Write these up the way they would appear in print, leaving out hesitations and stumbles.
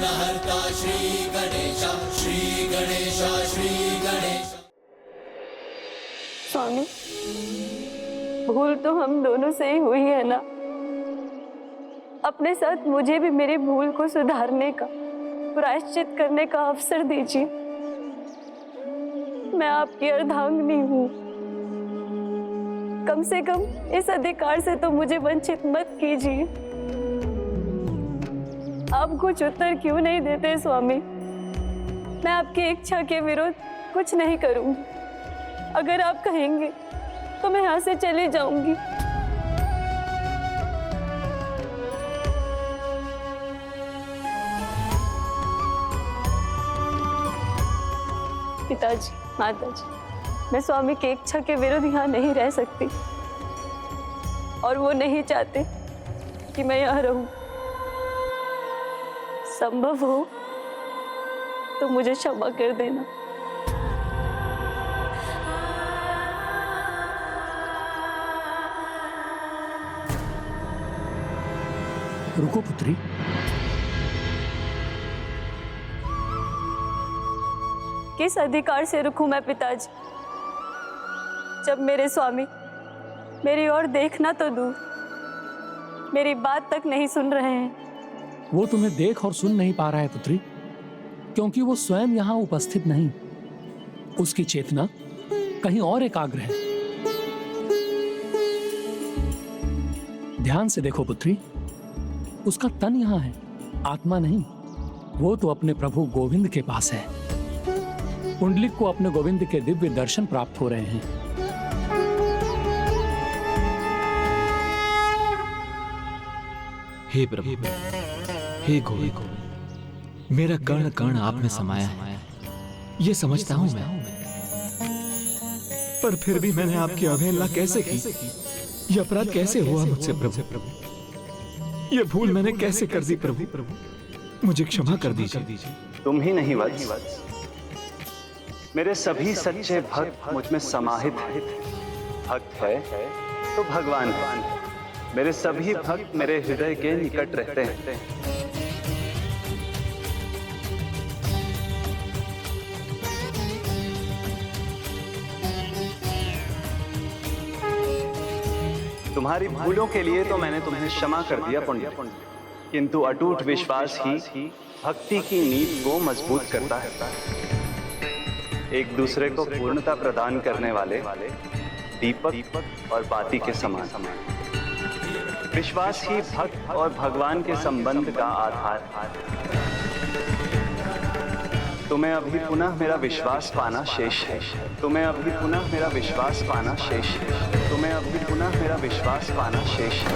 विघ्नहर्ता श्री गणेश, श्री गणेश, श्री गणेश। स्वामी, भूल तो हम दोनों से ही हुई है ना। अपने साथ मुझे भी मेरी भूल को सुधारने का, प्रायश्चित करने का अवसर दीजिए। मैं आपकी अर्धांगिनी हूँ। कम से कम इस अधिकार से तो मुझे वंचित मत कीजिए। आप कुछ उत्तर क्यों नहीं देते स्वामी? मैं आपकी इच्छा के विरुद्ध कुछ नहीं करूंगी। अगर आप कहेंगे तो मैं यहाँ से चली जाऊंगी। पिताजी, माताजी, मैं स्वामी की इच्छा के विरुद्ध यहाँ नहीं रह सकती और वो नहीं चाहते कि मैं यहाँ रहूं। संभव हो तो मुझे क्षमा कर देना। रुको पुत्री, किस अधिकार से रुकूं मैं पिताजी, जब मेरे स्वामी मेरी ओर देखना तो दूर, मेरी बात तक नहीं सुन रहे हैं। वो तुम्हें देख और सुन नहीं पा रहा है पुत्री, क्योंकि वो स्वयं यहाँ उपस्थित नहीं। उसकी चेतना कहीं और एकाग्र है। ध्यान से देखो पुत्री, उसका तन यहाँ है, आत्मा नहीं। वो तो अपने प्रभु गोविंद के पास है। पुंडलिक को अपने गोविंद के दिव्य दर्शन प्राप्त हो रहे हैं। हे प्रभु, हे गोविंद, मेरा कण कण आप में समाया है, ये समझता हूं मैं। पर फिर भी मैंने आपकी अवहेलना कैसे की? यह अपराध कैसे हुआ मुझसे प्रभु? यह भूल मैंने कैसे कर दी प्रभु? मुझे क्षमा कर दीजिए। तुम ही नहीं वत्स, मेरे सभी सच्चे भक्त मुझ में समाहित हैं। भक्त है तो भगवान है। मेरे सभी भक्त मेरे हृदय के निकट रहते हैं। तुम्हारी भूलों के लिए तो मैंने तुम्हें क्षमा कर दिया पुण्य, किंतु अटूट विश्वास ही भक्ति की नींव को मजबूत करता है। एक दूसरे को पूर्णता प्रदान करने वाले दीपक और बाती के समान। विश्वास ही भक्त और भगवान के संबंध का आधार है। तुम्हें अभी पुनः मेरा विश्वास पाना शेष है। तुम्हें अभी पुनः मेरा विश्वास पाना शेष है। तुम्हें अभी पुनः मेरा विश्वास पाना शेष है।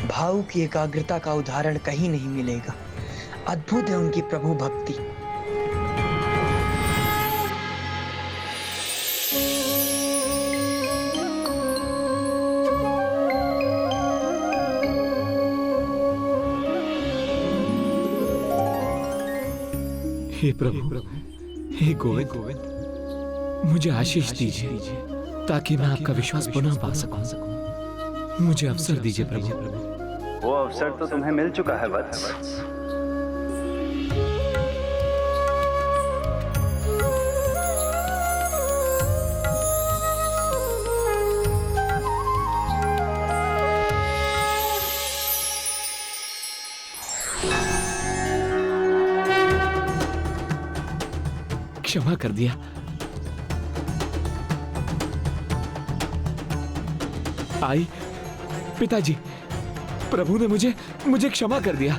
भाव की एकाग्रता का उदाहरण कहीं नहीं मिलेगा। अद्भुत है उनकी प्रभु भक्ति। हे प्रभु, हे गोविंद, मुझे आशीष दीजिए ताकि मैं आपका विश्वास पुनः पा सकूं। मुझे अवसर दीजिए प्रभु। वो अवसर तो तुम्हें मिल चुका है वत्स। क्षमा कर दिया। आई पिताजी, प्रभु ने मुझे क्षमा कर दिया।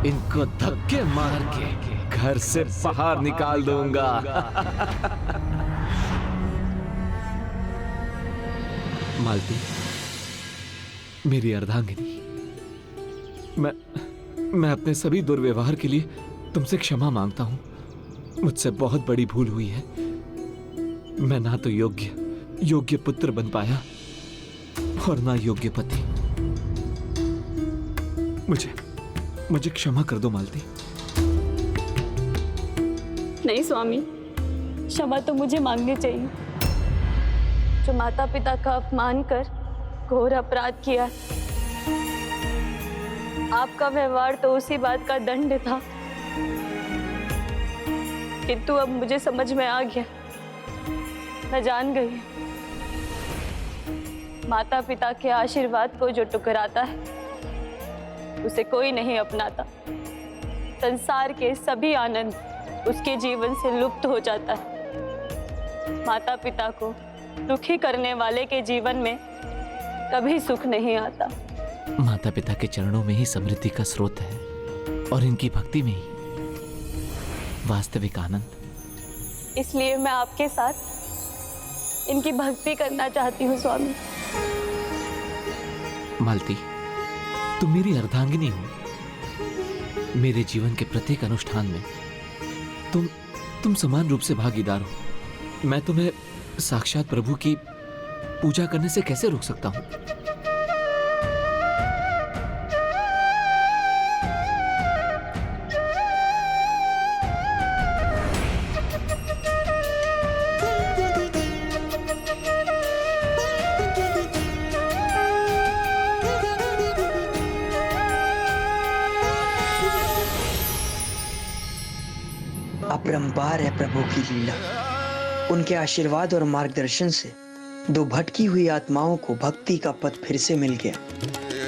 इनको धक्के मार के घर से बाहर निकाल दूंगा। मालती, मेरी अर्धांगिनी, मैं अपने सभी दुर्व्यवहार के लिए तुमसे क्षमा मांगता हूं। मुझसे बहुत बड़ी भूल हुई है। मैं ना तो योग्य पुत्र बन पाया और ना योग्य पति। मुझे क्षमा कर दो मालती। नहीं स्वामी, क्षमा तो मुझे मांगनी चाहिए। जो माता पिता का अपमान कर घोर अपराध किया। आपका व्यवहार तो उसी बात का दंड था, किंतु अब मुझे समझ में आ गया। मैं जान गई, माता पिता के आशीर्वाद को जो टुकराता है उसे कोई नहीं अपनाता। संसार के सभी आनंद उसके जीवन से लुप्त हो जाता है। माता पिता को दुखी करने वाले के जीवन में कभी सुख नहीं आता। माता पिता के चरणों में ही समृद्धि का स्रोत है और इनकी भक्ति में ही वास्तविक आनंद। इसलिए मैं आपके साथ इनकी भक्ति करना चाहती हूँ स्वामी। मालती, तुम मेरी अर्धांगिनी हो। मेरे जीवन के प्रत्येक अनुष्ठान में तुम समान रूप से भागीदार हो। मैं तुम्हें साक्षात प्रभु की पूजा करने से कैसे रोक सकता हूं? अपरंपार है प्रभु की लीला। उनके आशीर्वाद और मार्गदर्शन से दो भटकी हुई आत्माओं को भक्ति का पथ फिर से मिल गया।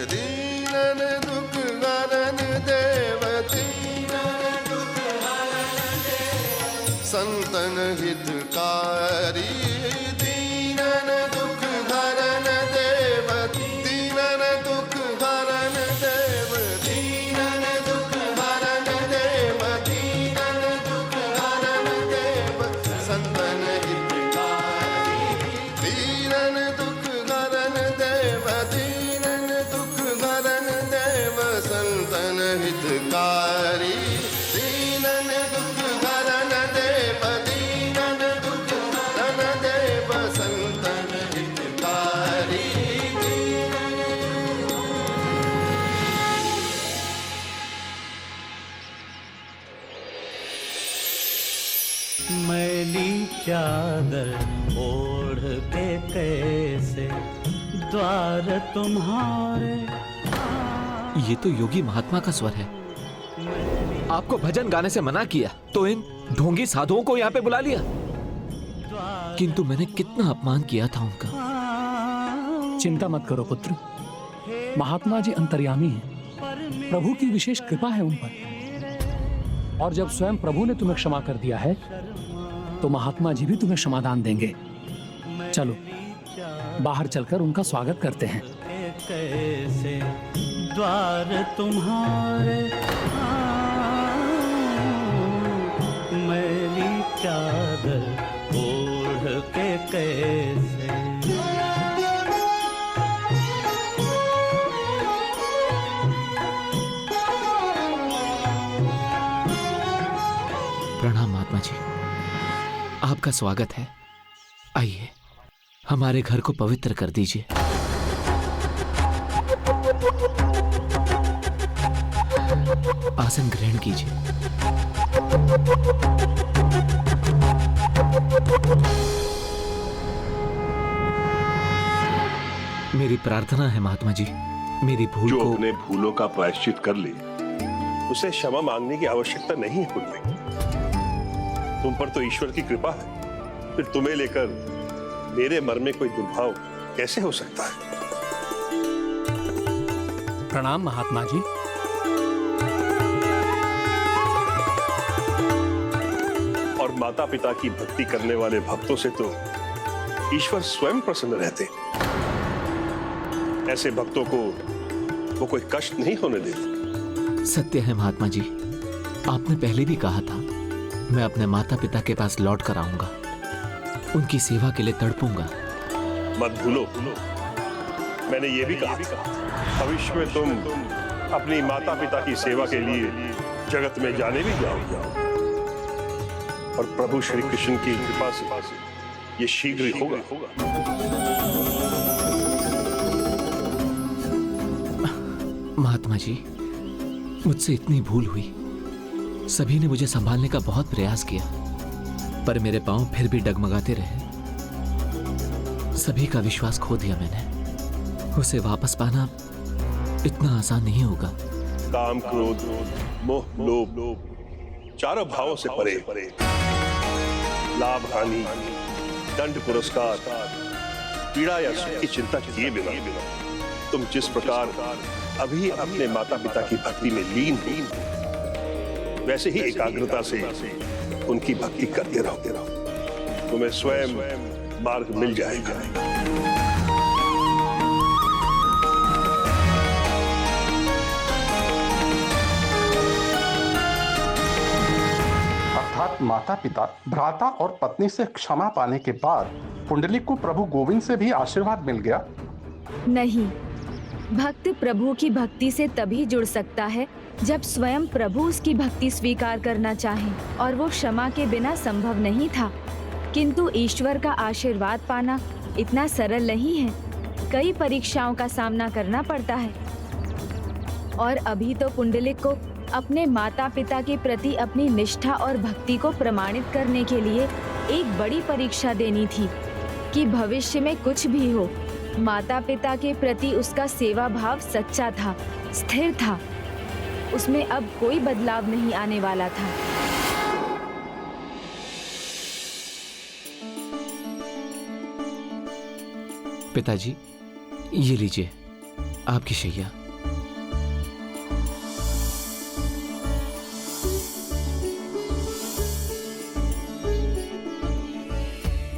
दीनन दुख हरन देव, संतन हितकारी। दीनन दुख हरन देव, दीनन दुख हरन देव, दीनन दुख हरन देव, दीनन दुख हरन देव, संतन हितकारी। दीनन दुख हरन देव, दीनन दुख हरन देव, संतन हितकारी। दीनन दुख हरन देव, दीनन दुख हरन देव, संतन हितकारी। मैली चादर ओढ़ के कैसे द्वार तुम्हारे। ये तो योगी महात्मा का स्वर है। आपको भजन गाने से मना किया तो इन ढोंगी साधुओं को यहाँ पे बुला लिया। किंतु मैंने कितना अपमान किया था उनका। चिंता मत करो पुत्र, महात्मा जी अंतर्यामी हैं। प्रभु की विशेष कृपा है उन पर। और जब स्वयं प्रभु ने तुम्हें क्षमा कर दिया है तो महात्मा जी भी तुम्हें क्षमादान देंगे। चलो बाहर चलकर उनका स्वागत करते हैं। कैसे द्वार तुम्हारे, मैली चादर ओढ़ के कैसे। प्रणाम महात्मा जी, आपका स्वागत है। आइए हमारे घर को पवित्र कर दीजिए। आसन ग्रहण कीजिए। मेरी प्रार्थना है महात्मा जी, मेरी भूल जो को अपने भूलों का प्रायश्चित कर ले उसे क्षमा मांगने की आवश्यकता नहीं है पुण्य। तुम पर तो ईश्वर की कृपा है, फिर तुम्हें लेकर मेरे मन में कोई दुर्भाव कैसे हो सकता है? प्रणाम महात्मा जी। और माता पिता की भक्ति करने वाले भक्तों से तो ईश्वर स्वयं प्रसन्न रहते। ऐसे भक्तों को वो कोई कष्ट नहीं होने देते। सत्य है महात्मा जी, आपने पहले भी कहा था मैं अपने माता पिता के पास लौट कर आऊंगा, उनकी सेवा के लिए तड़पूंगा। मत भूलो, मैंने ये भी कहा भविष्य में तुम अपनी माता पिता की सेवा के लिए जगत में जाने भी जाओ। और प्रभु श्री कृष्ण की कृपा से ये शीघ्र ही होगा। महात्मा जी, मुझसे इतनी भूल हुई। सभी ने मुझे संभालने का बहुत प्रयास किया, पर मेरे पांव फिर भी डगमगाते रहे। सभी का विश्वास खो दिया मैंने। उसे वापस पाना इतना आसान नहीं होगा। काम, क्रोध, मोह, लोभ चारों भावों से परे, लाभ, हानि, दंड, पुरस्कार, पीड़ा या सुख की चिंता किए बिना तुम जिस प्रकार अभी अपने माता पिता की भक्ति में लीन हो, वैसे ही एकाग्रता से उनकी भक्ति करते रहो। तुम्हें स्वयं मार्ग मिल जाएगा। अर्थात माता पिता, भ्राता और पत्नी से क्षमा पाने के बाद पुंडलिक को प्रभु गोविंद से भी आशीर्वाद मिल गया। नहीं, भक्त प्रभु की भक्ति से तभी जुड़ सकता है जब स्वयं प्रभु उसकी भक्ति स्वीकार करना चाहे, और वो क्षमा के बिना संभव नहीं था। किंतु ईश्वर का आशीर्वाद पाना इतना सरल नहीं है। कई परीक्षाओं का सामना करना पड़ता है, और अभी तो पुंडलिक को अपने माता पिता के प्रति अपनी निष्ठा और भक्ति को प्रमाणित करने के लिए एक बड़ी परीक्षा देनी थी कि भविष्य में कुछ भी हो, माता पिता के प्रति उसका सेवा भाव सच्चा था, स्थिर था। उसमें अब कोई बदलाव नहीं आने वाला था। पिताजी, ये लीजिए आपकी शैया।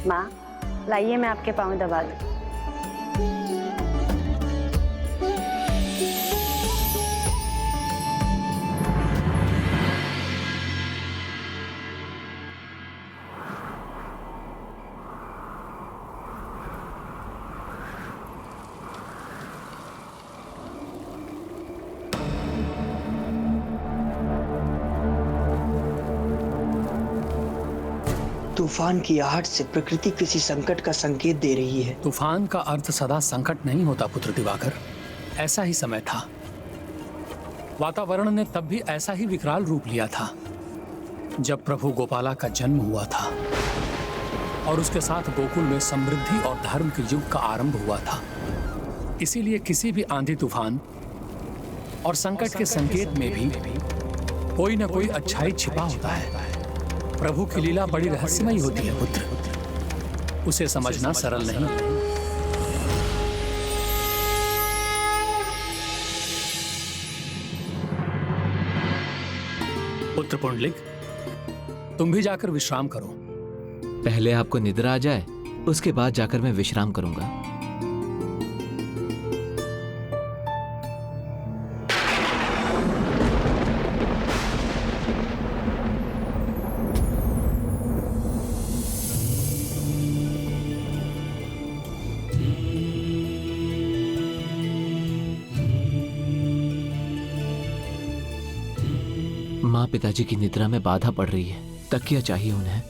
माँ, लाइए मैं आपके पाँव दबा दूं। तूफान की आहट से प्रकृति किसी संकट का संकेत दे रही है। तूफान का अर्थ सदा संकट नहीं होता पुत्र दिवाकर। ऐसा ही समय था। वातावरण ने तब भी ऐसा ही विकराल रूप लिया था जब प्रभु गोपाला का जन्म हुआ था, और उसके साथ गोकुल में समृद्धि और धर्म के युग का आरंभ हुआ था। इसीलिए किसी भी आंधी तूफान और संकट के संकेत में भी कोई न कोई अच्छाई छिपा होता है। प्रभु की लीला बड़ी रहस्यमयी होती है पुत्र, उसे समझना सरल नहीं। पुत्र पुंडलिक, तुम भी जाकर विश्राम करो। पहले आपको निद्रा आ जाए, उसके बाद जाकर मैं विश्राम करूंगा। माँ पिताजी की निद्रा में बाधा पड़ रही है, तकिया चाहिए उन्हें।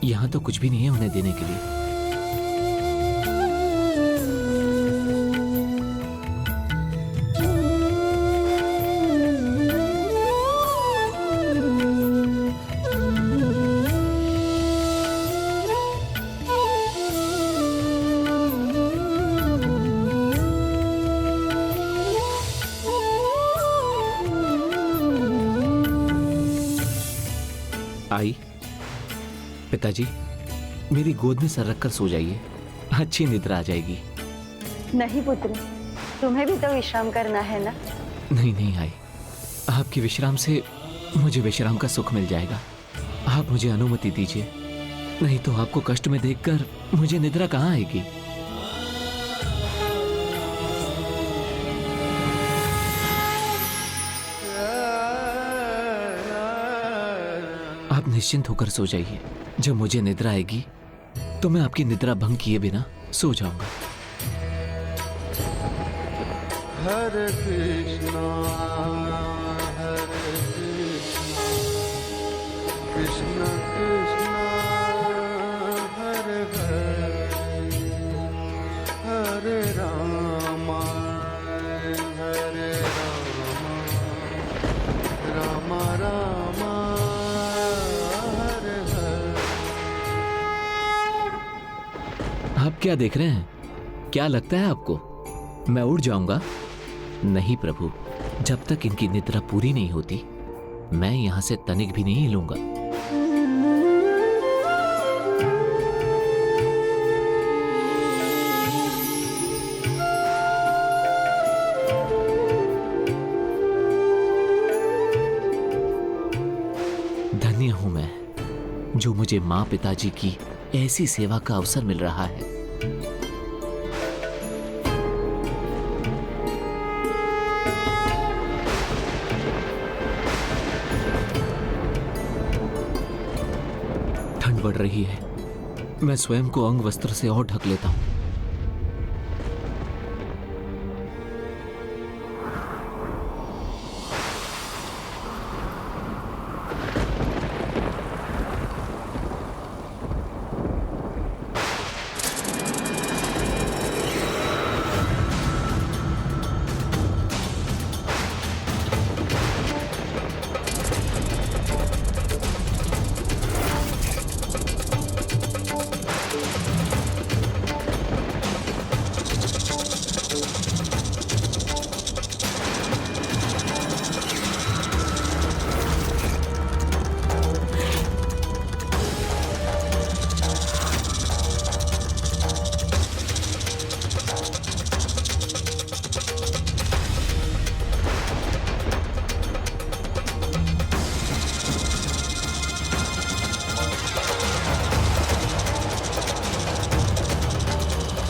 यहाँ तो कुछ भी नहीं है उन्हें देने के लिए। आई, पिताजी मेरी गोद में सर रखकर सो जाइए, अच्छी निद्रा आ जाएगी। नहीं पुत्र, तुम्हें भी तो विश्राम करना है ना। नहीं नहीं आई, आपके विश्राम से मुझे विश्राम का सुख मिल जाएगा। आप मुझे अनुमति दीजिए, नहीं तो आपको कष्ट में देखकर मुझे निद्रा कहाँ आएगी। आप निश्चिंत होकर सो जाइए। जब मुझे निद्रा आएगी तो मैं आपकी निद्रा भंग किए बिना सो जाऊंगा। हरे कृष्णा कृष्ण कृष्ण हरे हरे हरे राम राम राम हरे हरे। आप क्या देख रहे हैं? क्या लगता है आपको मैं उड़ जाऊंगा? नहीं प्रभु, जब तक इनकी निद्रा पूरी नहीं होती मैं यहां से तनिक भी नहीं हिलूंगा। धन्य हूं मैं जो मुझे मां पिताजी की ऐसी सेवा का अवसर मिल रहा है। ठंड बढ़ रही है, मैं स्वयं को अंग वस्त्र से और ढक लेता हूं।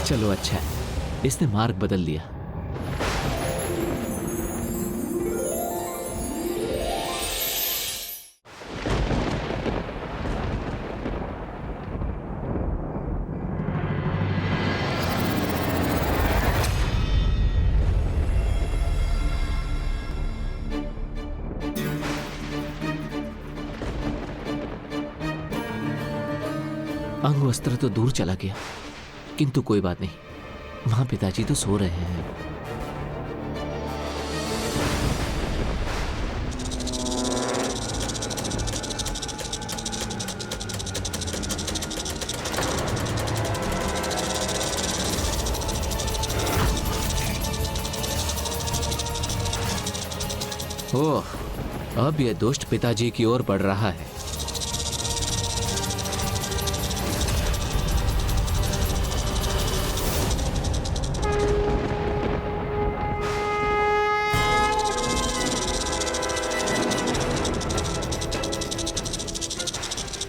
चलो अच्छा है, इसने मार्ग बदल लिया। अंग वस्त्र तो दूर चला गया, किंतु कोई बात नहीं, वहां पिताजी तो सो रहे हैं। ओह, अब यह दुष्ट पिताजी की ओर बढ़ रहा है।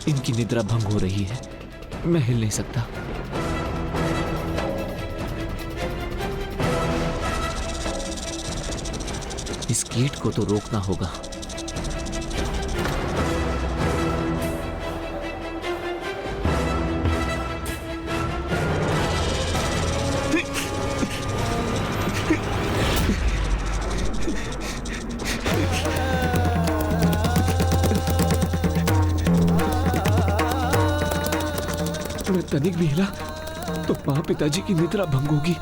इनकी निद्रा भंग हो रही है, मैं हिल नहीं सकता। इस कीट को तो रोकना होगा। मैं तनिक भी हिला तो मां पिताजी की निद्रा भंग होगी।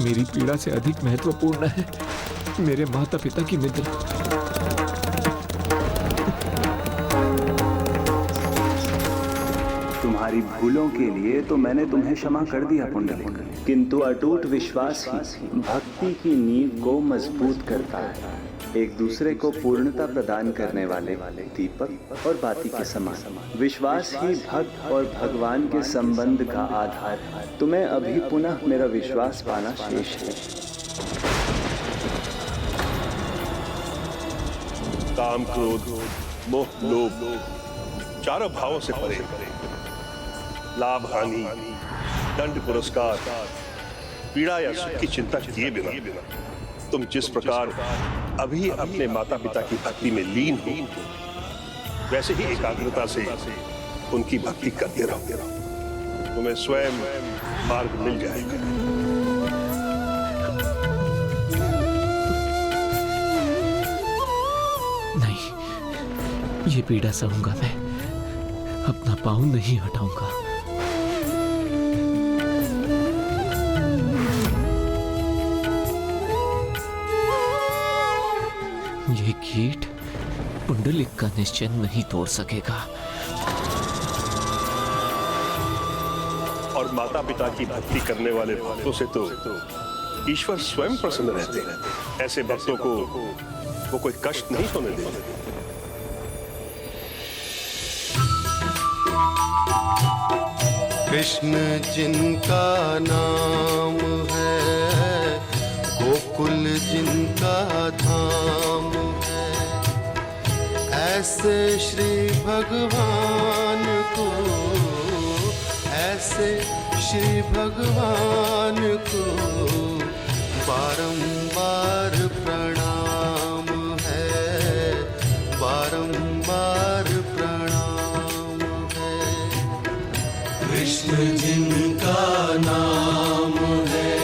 मेरी पीड़ा से अधिक महत्वपूर्ण है मेरे माता पिता की निद्रा। तुम्हारी भूलों के लिए तो मैंने तुम्हें क्षमा कर दिया पुंडलिक, किंतु अटूट विश्वास ही भक्ति की नींव को मजबूत करता है। एक दूसरे को पूर्णता प्रदान करने वाले दीपक और बाती के समान विश्वास ही भक्त और भगवान के संबंध का आधार है। तुम्हें अभी पुनः मेरा विश्वास पाना शेष है। काम, क्रोध, मोह, लोभ चारों भावों से परे, लाभ हानि, दंड पुरस्कार, पीड़ा या सुख की चिंता किए बिना तुम जिस प्रकार अभी अपने माता पिता की भक्ति में लीन हो, वैसे ही एकाग्रता से उनकी भक्ति करते रहो, तुम्हें स्वयं मार्ग मिल जाएगा। नहीं, ये पीड़ा सहूंगा मैं, अपना पाँव नहीं हटाऊंगा। ये कीट पुंडलिक का निश्चय नहीं तोड़ सकेगा। और माता पिता की भक्ति करने वाले भक्तों से तो ईश्वर स्वयं प्रसन्न रहते हैं। ऐसे भक्तों को वो कोई कष्ट नहीं होने देते। कृष्ण जिनका नाम है, गोकुल जिनका धाम है, ऐसे श्री भगवान को, ऐसे श्री भगवान को बारंबार प्रणाम है, बारंबार प्रणाम है। कृष्ण जिनका नाम है,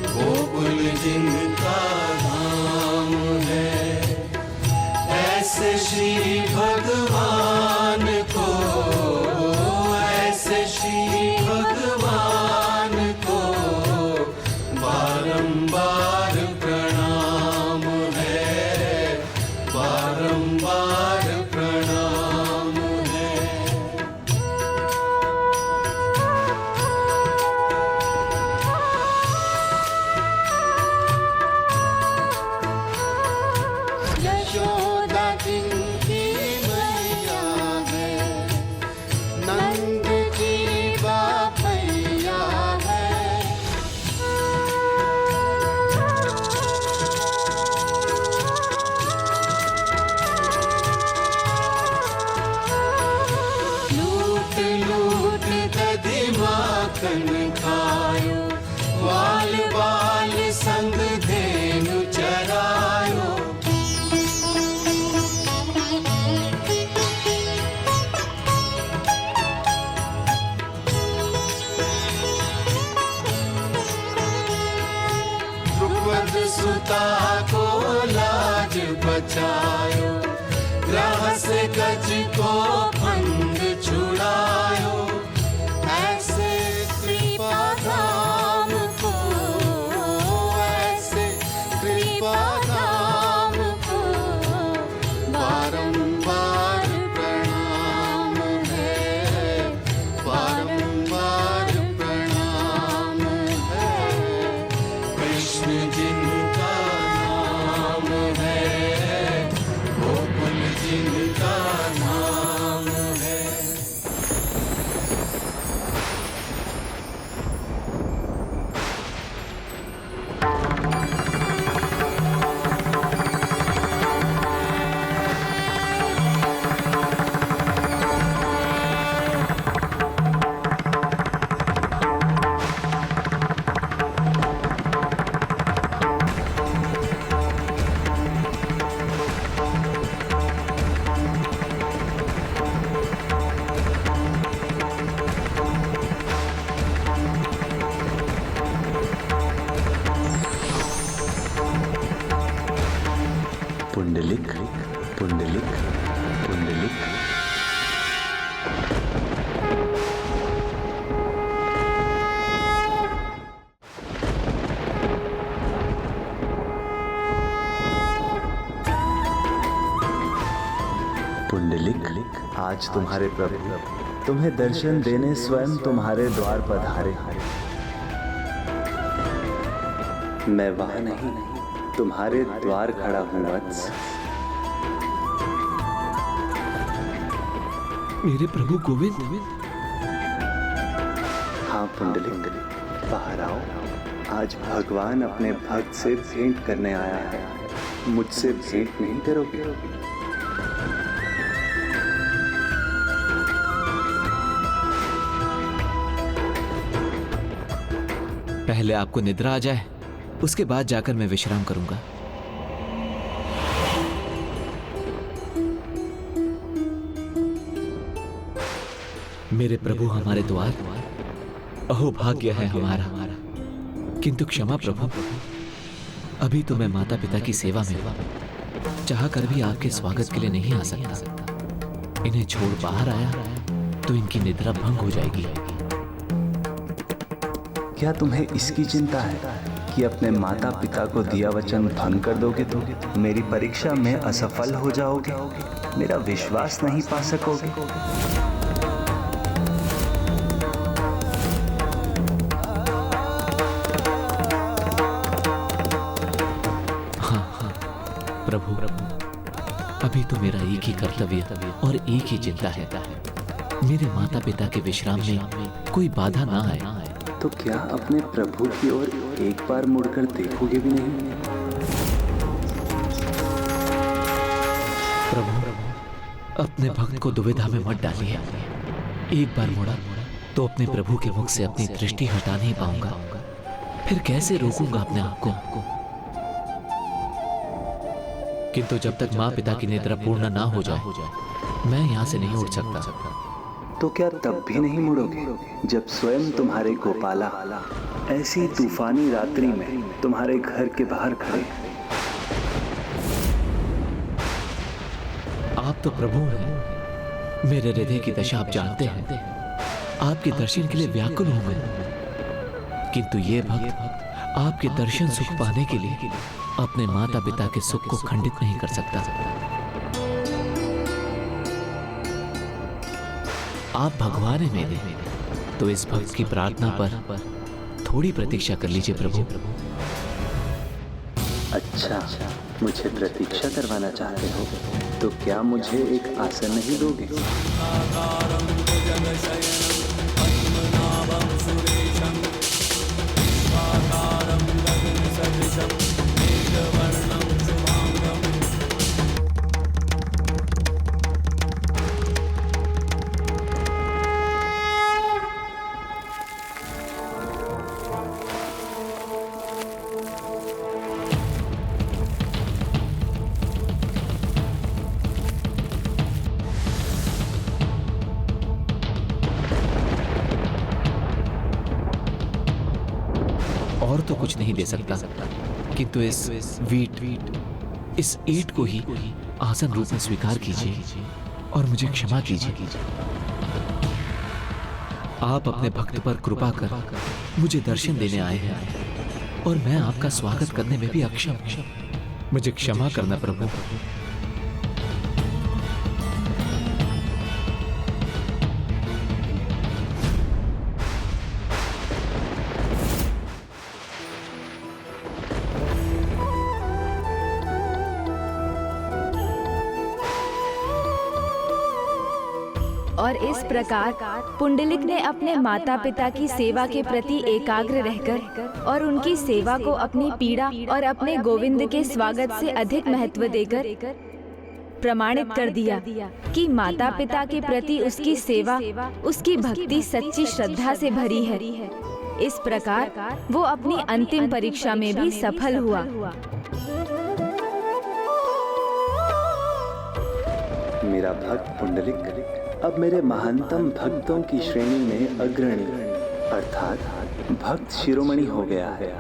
गोकुल जिनका धाम है, ऐसे श्री भगवान को, ऐसे श्री भगवान को बारंबार प्रणाम है, बारंबार प्रणाम है। यशोदा जिनकी मैया है, नंद की बापैया है, लूट लूट दधी माखन खायो, बाल बाल संग धेनु चरायो। द्रुपद सुता को लाज बचायो, ग्रह से गज को फंद छुड़ायो, ऐसे कृपा धाम को, ऐसे कृपा धाम को बारंबार प्रणाम है, बारंबार प्रणाम है। कृष्ण जिनका नाम है, गोकुल जिनका नाम है। पुंडलिक पुंडलिक पुंडलिक। पुंडलिक, आज तुम्हारे प्रभु तुम्हें दर्शन देने स्वयं तुम्हारे द्वार पधारे। मैं वहां नहीं, तुम्हारे द्वार खड़ा हूं वत्स। मेरे प्रभु गोविंद। हाँ पुंडलिक, बाहर आओ। आज भगवान अपने भक्त से भेंट करने आया है। मुझसे भेंट नहीं करोगे? पहले आपको निद्रा आ जाए, उसके बाद जाकर मैं विश्राम करूंगा। मेरे प्रभु हमारे द्वार, अहो भाग्य है हमारा। किंतु क्षमा प्रभु, अभी तो मैं माता पिता की सेवा में हूं, चाह कर भी आपके स्वागत के लिए नहीं आ सकता। इन्हें छोड़ बाहर आया तो इनकी निद्रा भंग हो जाएगी। क्या तुम्हें इसकी चिंता है कि अपने माता पिता को दिया वचन भंग कर दोगे तो मेरी परीक्षा में असफल हो जाओगे, मेरा विश्वास नहीं पा सकोगे? प्रभु, अभी तो मेरा एक ही कर्तव्य और एक ही चिंता है, मेरे माता पिता के विश्राम में कोई बाधा ना आए। तो क्या अपने प्रभु की ओर एक बार मुड़कर देखोगे भी नहीं? प्रभु, अपने भक्त को दुविधा में मत डालिए। एक बार मुड़ा तो अपने प्रभु के मुख से अपनी दृष्टि हटा नहीं पाऊंगा, फिर कैसे रोकूंगा अपने आप को? किंतु जब तक माँ पिता की निद्रा पूर्ण ना हो जाए, मैं यहाँ से नहीं उठ सकता। तो क्या तब भी नहीं मुड़ोगे जब स्वयं तुम्हारे गोपाला ऐसी तूफानी रात्रि में तुम्हारे घर के बाहर खड़े? आप तो प्रभु हैं, मेरे हृदय की दशा आप जानते हैं। आपके दर्शन के लिए व्याकुल हूं मैं, किंतु ये भक्त आपके दर्शन सुख पाने के लिए अपने माता पिता के सुख को खंडित नहीं कर सकता। आप भगवान हैं मेरे, तो इस भक्त की प्रार्थना पर थोड़ी प्रतीक्षा कर लीजिए प्रभु। अच्छा, मुझे प्रतीक्षा करवाना चाहते हो तो क्या मुझे एक आसन नहीं दोगे? और तो कुछ नहीं दे सकता, किंतु इस इस ईंट को ही आसन रूप में स्वीकार कीजिए और मुझे क्षमा कीजिए। आप अपने भक्त पर कृपा कर मुझे दर्शन देने आए हैं और मैं आपका स्वागत करने में भी अक्षम हूं। मुझे क्षमा करना प्रभु। और इस प्रकार पुंडलिक ने अपने माता पिता की सेवा के प्रति एकाग्र रहकर और उनकी सेवा को अपनी पीड़ा और अपने गोविंद के स्वागत से अधिक महत्व देकर प्रमाणित कर दिया कि माता पिता के प्रति उसकी सेवा, उसकी भक्ति सच्ची श्रद्धा से भरी है। इस प्रकार वो अपनी अंतिम परीक्षा में भी सफल हुआ। मेरा भक्त पुंडलिक अब मेरे महानतम भक्तों की श्रेणी में अग्रणी अर्थात भक्त शिरोमणि हो गया है।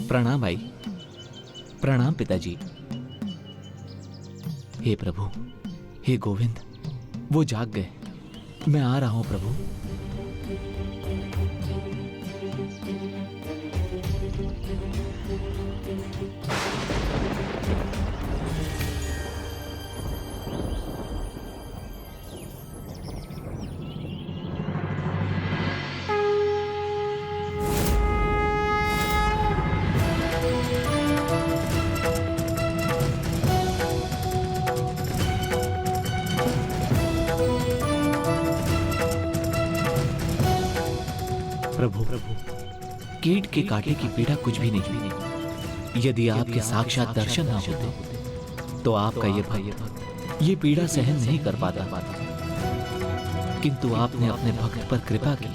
प्रणाम भाई। प्रणाम पिताजी। हे प्रभु, हे गोविंद, वो जाग गए। मैं आ रहा हूं प्रभु। कीट के काटे की पीड़ा कुछ भी नहीं। यदि आपके साक्षात दर्शन ना होते तो आपका ये भक्त ये पीड़ा सहन नहीं कर पाता। किंतु आपने अपने भक्त पर कृपा की।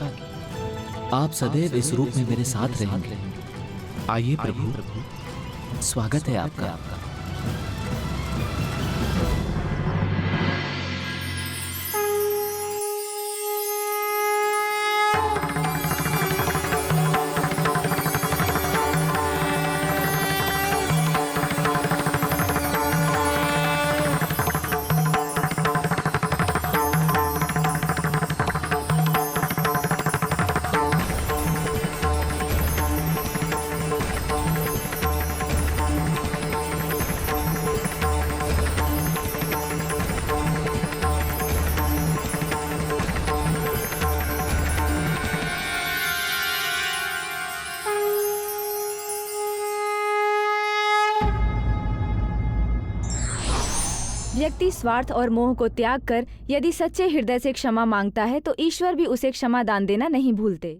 आप सदैव इस रूप में मेरे साथ रहेंगे। आइए प्रभु, स्वागत है आपका। व्यक्ति स्वार्थ और मोह को त्याग कर यदि सच्चे हृदय से क्षमा मांगता है तो ईश्वर भी उसे क्षमा दान देना नहीं भूलते।